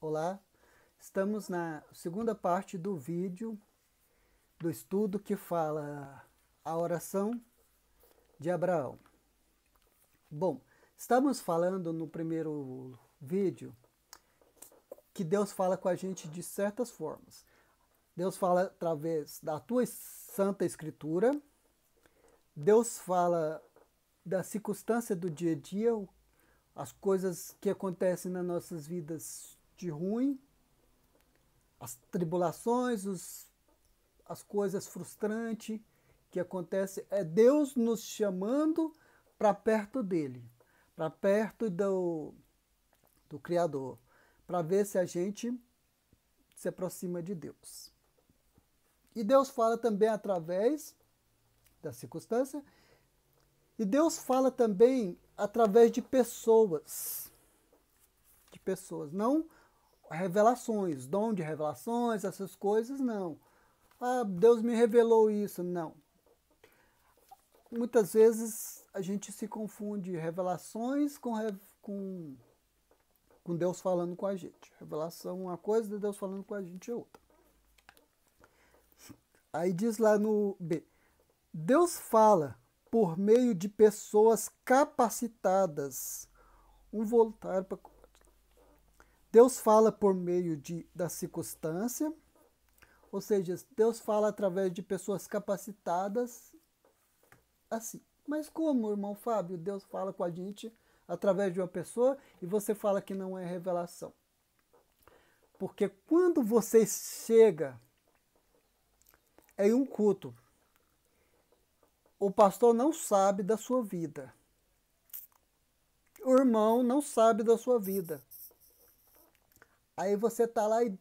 Olá, estamos na segunda parte do vídeo do estudo que fala a oração de Abraão. Bom, estamos falando no primeiro vídeo que Deus fala com a gente de certas formas. Deus fala através da tua Santa Escritura, Deus fala da circunstância do dia a dia, as coisas que acontecem nas nossas vidas de ruim, as tribulações, as coisas frustrantes que acontecem. É Deus nos chamando para perto dele, para perto do Criador, para ver se a gente se aproxima de Deus. E Deus fala também através da circunstância, e Deus fala também através de pessoas. De pessoas, não revelações, dom de revelações, essas coisas, não. Ah, Deus me revelou isso, não. Muitas vezes a gente se confunde revelações com Deus falando com a gente. Revelação é uma coisa, Deus falando com a gente é outra. Aí diz lá no B, Deus fala por meio de pessoas capacitadas. Um voluntário para... Deus fala por meio da circunstância, ou seja, Deus fala através de pessoas capacitadas assim. Mas como, irmão Fábio, Deus fala com a gente através de uma pessoa e você fala que não é revelação? Porque quando você chega em um culto, o pastor não sabe da sua vida. O irmão não sabe da sua vida. Aí você está lá e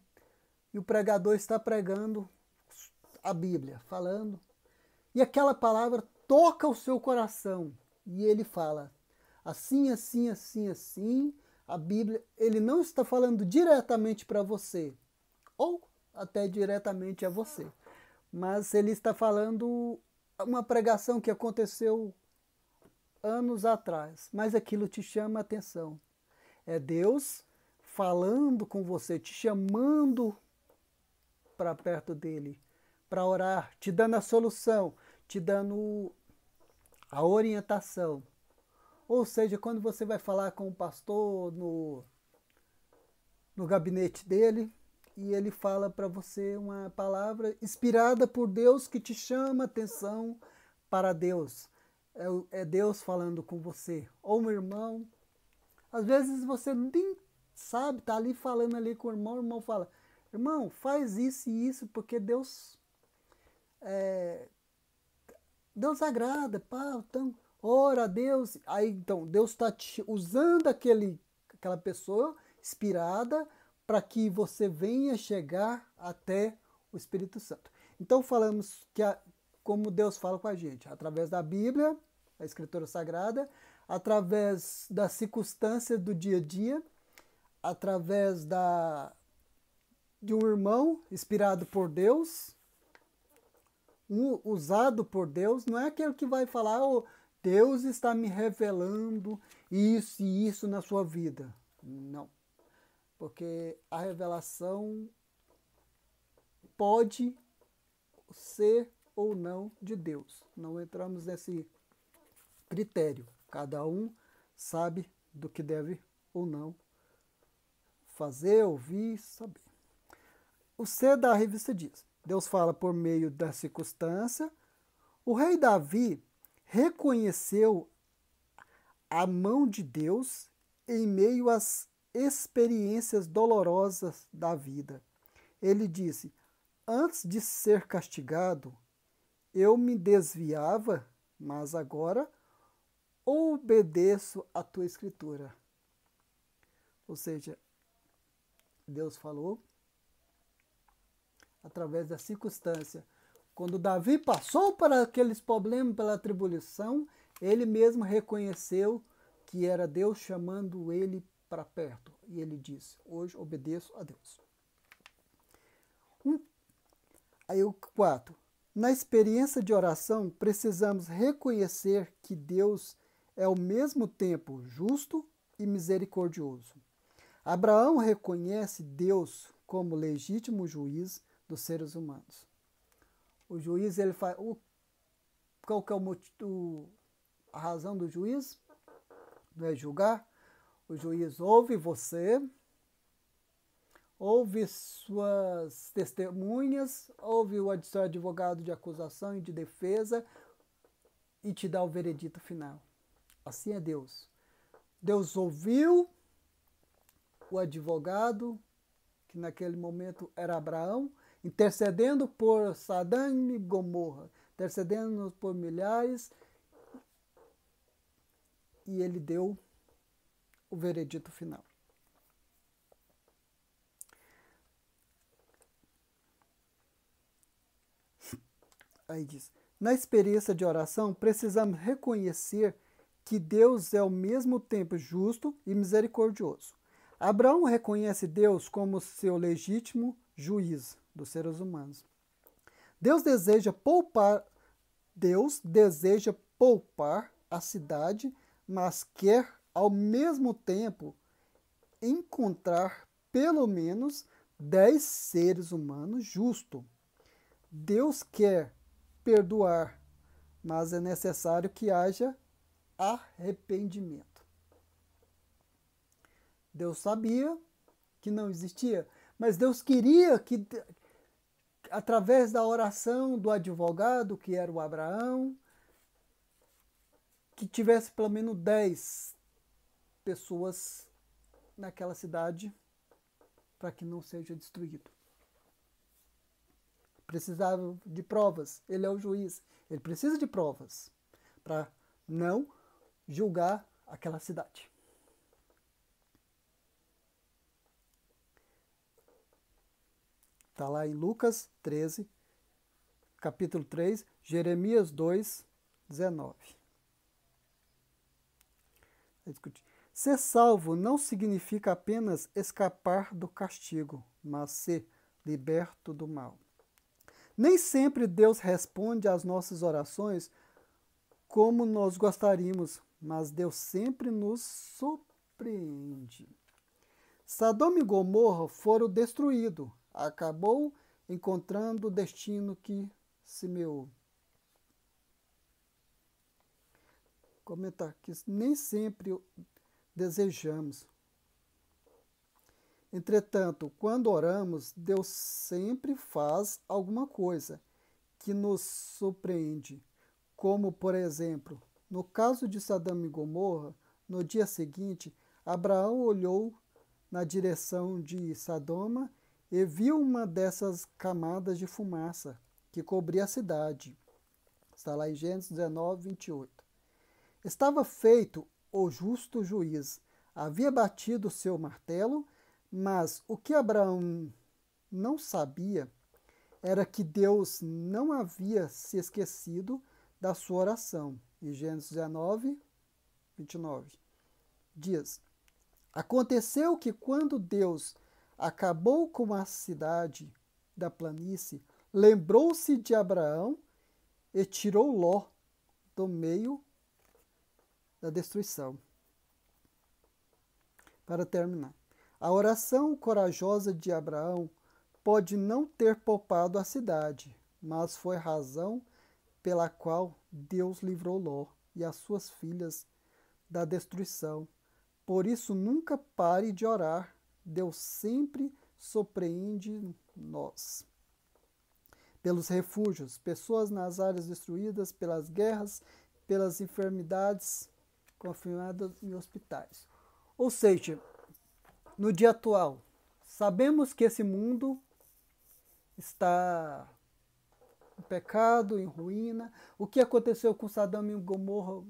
o pregador está pregando a Bíblia, falando. E aquela palavra toca o seu coração. E ele fala, assim, assim, assim, assim. A Bíblia, ele não está falando diretamente para você. Ou até diretamente a você. Mas ele está falando uma pregação que aconteceu anos atrás. Mas aquilo te chama a atenção. É Deus falando com você, te chamando para perto dele, para orar, te dando a solução, te dando a orientação. Ou seja, quando você vai falar com o pastor no gabinete dele, e ele fala para você uma palavra inspirada por Deus que te chama a atenção para Deus. É Deus falando com você. Ou um irmão. Às vezes você nem sabe, está ali falando ali com o irmão fala, irmão, faz isso e isso, porque Deus Deus agrada, pá, então, ora a Deus. Aí então, Deus está usando aquela pessoa inspirada para que você venha chegar até o Espírito Santo. Então falamos que como Deus fala com a gente, através da Bíblia, a Escritura Sagrada, através das circunstâncias do dia a dia, através de um irmão inspirado por Deus, usado por Deus, não é aquele que vai falar, oh, Deus está me revelando isso e isso na sua vida. Não. Porque a revelação pode ser ou não de Deus. Não entramos nesse critério. Cada um sabe do que deve ou não fazer, ouvir, saber. O C da revista diz, Deus fala por meio da circunstância. O rei Davi reconheceu a mão de Deus em meio às experiências dolorosas da vida. Ele disse, antes de ser castigado, eu me desviava, mas agora obedeço a tua escritura. Ou seja, Deus falou através da circunstância. Quando Davi passou por aqueles problemas, pela tribulação, ele mesmo reconheceu que era Deus chamando ele para perto. E ele disse, hoje obedeço a Deus. Aí o 4. Na experiência de oração, precisamos reconhecer que Deus é ao mesmo tempo justo e misericordioso. Abraão reconhece Deus como legítimo juiz dos seres humanos. O juiz, ele faz. Qual que é a razão do juiz? Não é julgar. O juiz ouve você, ouve suas testemunhas, ouve o seu advogado de acusação e de defesa e te dá o veredito final. Assim é Deus. Deus ouviu o advogado, que naquele momento era Abraão, intercedendo por Sodoma e Gomorra, intercedendo por milhares, e ele deu o veredito final. Aí diz, na experiência de oração, precisamos reconhecer que Deus é ao mesmo tempo justo e misericordioso. Abraão reconhece Deus como seu legítimo juiz dos seres humanos. Deus deseja poupar a cidade, mas quer ao mesmo tempo encontrar pelo menos 10 seres humanos justos. Deus quer perdoar, mas é necessário que haja arrependimento. Deus sabia que não existia, mas Deus queria que, através da oração do advogado, que era o Abraão, que tivesse pelo menos 10 pessoas naquela cidade para que não seja destruído. Precisava de provas. Ele é o juiz. Ele precisa de provas para não julgar aquela cidade. Está lá em Lucas 13, capítulo 3, Jeremias 2, 19. Ser salvo não significa apenas escapar do castigo, mas ser liberto do mal. Nem sempre Deus responde às nossas orações como nós gostaríamos, mas Deus sempre nos surpreende. Sodoma e Gomorra foram destruídos. Acabou encontrando o destino que semeou. Comentar que nem sempre desejamos. Entretanto, quando oramos, Deus sempre faz alguma coisa que nos surpreende, como, por exemplo, no caso de Sodoma e Gomorra, no dia seguinte, Abraão olhou na direção de Sodoma e viu uma dessas camadas de fumaça que cobria a cidade. Está lá em Gênesis 19, 28. Estava feito o justo juiz. Havia batido seu martelo, mas o que Abraão não sabia era que Deus não havia se esquecido da sua oração. Em Gênesis 19, 29. Diz: aconteceu que quando Deus acabou com a cidade da planície, lembrou-se de Abraão e tirou Ló do meio da destruição. Para terminar, a oração corajosa de Abraão pode não ter poupado a cidade, mas foi razão pela qual Deus livrou Ló e as suas filhas da destruição. Por isso, nunca pare de orar. Deus sempre surpreende nós. Pelos refúgios, pessoas nas áreas destruídas, pelas guerras, pelas enfermidades confirmadas em hospitais. Ou seja, no dia atual, sabemos que esse mundo está em pecado, em ruína. O que aconteceu com Sodoma e Gomorra,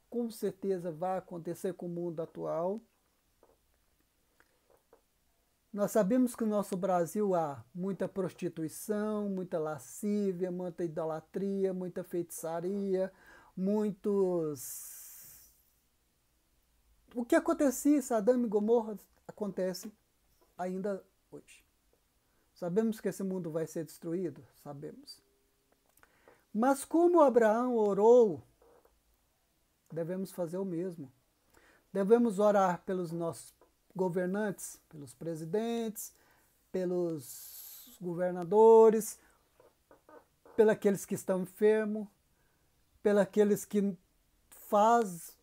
com certeza vai acontecer com o mundo atual. Nós sabemos que no nosso Brasil há muita prostituição, muita lascívia, muita idolatria, muita feitiçaria, muitos... O que acontecia em Sodoma e Gomorra acontece ainda hoje. Sabemos que esse mundo vai ser destruído? Sabemos. Mas como Abraão orou, devemos fazer o mesmo. Devemos orar pelos nossos governantes, pelos presidentes, pelos governadores, pelos aqueles que estão enfermos, pelos aqueles que faz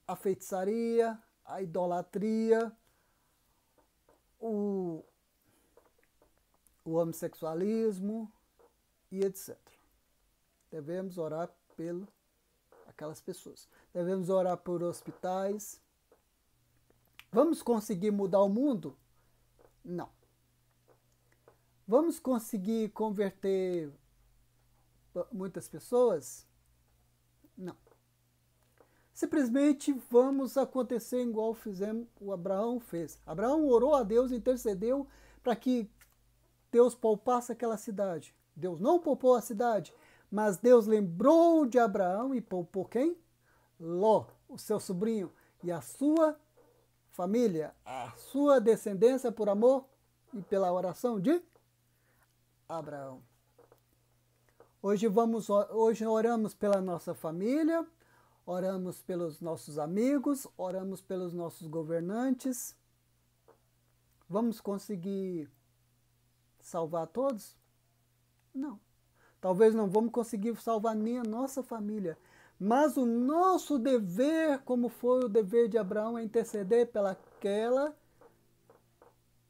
a feitiçaria, a idolatria, o homossexualismo e etc. Devemos orar por aquelas pessoas. Devemos orar por hospitais. Vamos conseguir mudar o mundo? Não. Vamos conseguir converter muitas pessoas? Não. Simplesmente vamos acontecer igual o Abraão fez. Abraão orou a Deus, intercedeu para que Deus poupasse aquela cidade. Deus não poupou a cidade, mas Deus lembrou de Abraão e poupou quem? Ló, o seu sobrinho, e a sua família, a sua descendência por amor e pela oração de Abraão. Hoje oramos pela nossa família, oramos pelos nossos amigos, oramos pelos nossos governantes. Vamos conseguir salvar todos? Não. Talvez não vamos conseguir salvar nem a nossa família, mas o nosso dever, como foi o dever de Abraão, é interceder pelaquela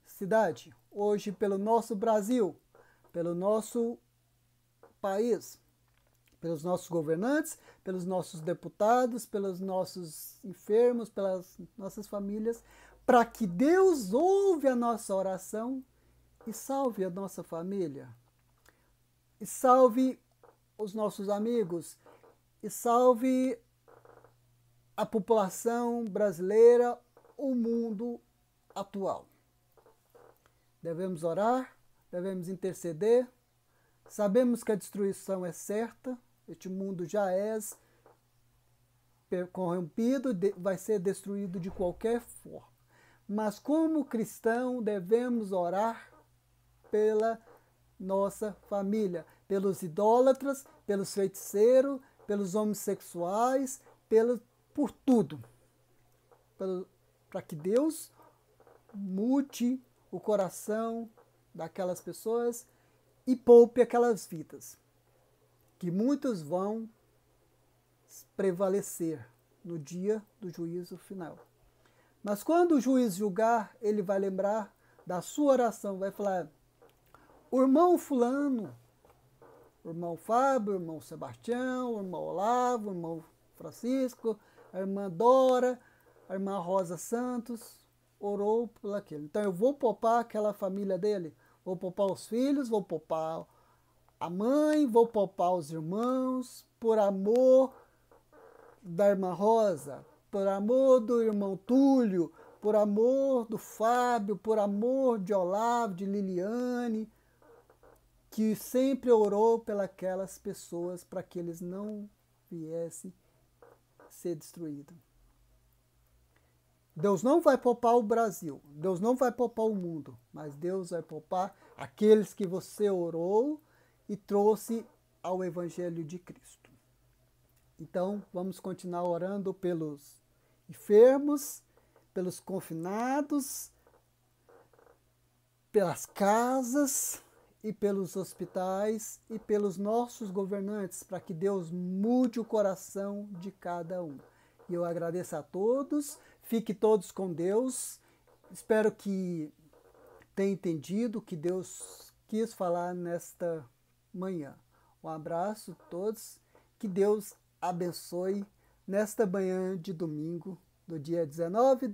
cidade. Hoje, pelo nosso Brasil, pelo nosso país, pelos nossos governantes, pelos nossos deputados, pelos nossos enfermos, pelas nossas famílias, para que Deus ouve a nossa oração e salve a nossa família, e salve os nossos amigos, e salve a população brasileira, o mundo atual. Devemos orar, devemos interceder. Sabemos que a destruição é certa, este mundo já é corrompido, vai ser destruído de qualquer forma. Mas como cristão devemos orar pela nossa família, pelos idólatras, pelos feiticeiros, pelos homossexuais, por tudo. Para que Deus mude o coração daquelas pessoas e poupe aquelas vidas, que muitos vão prevalecer no dia do juízo final. Mas quando o juiz julgar, ele vai lembrar da sua oração, vai falar: o irmão fulano, o irmão Fábio, o irmão Sebastião, o irmão Olavo, o irmão Francisco, a irmã Dora, a irmã Rosa Santos, orou por aquele. Então eu vou poupar aquela família dele, vou poupar os filhos, vou poupar a mãe, vou poupar os irmãos, por amor da irmã Rosa, por amor do irmão Túlio, por amor do Fábio, por amor de Olavo, de Liliane, que sempre orou pelas pessoas para que eles não viessem ser destruídos. Deus não vai poupar o Brasil, Deus não vai poupar o mundo, mas Deus vai poupar aqueles que você orou e trouxe ao Evangelho de Cristo. Então, vamos continuar orando pelos enfermos, pelos confinados, pelas casas e pelos hospitais e pelos nossos governantes, para que Deus mude o coração de cada um. E eu agradeço a todos, fiquem todos com Deus, espero que tenham entendido o que Deus quis falar nesta manhã. Um abraço a todos, que Deus abençoe nesta manhã de domingo, do dia 19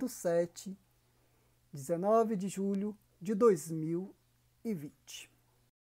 de julho de 2020.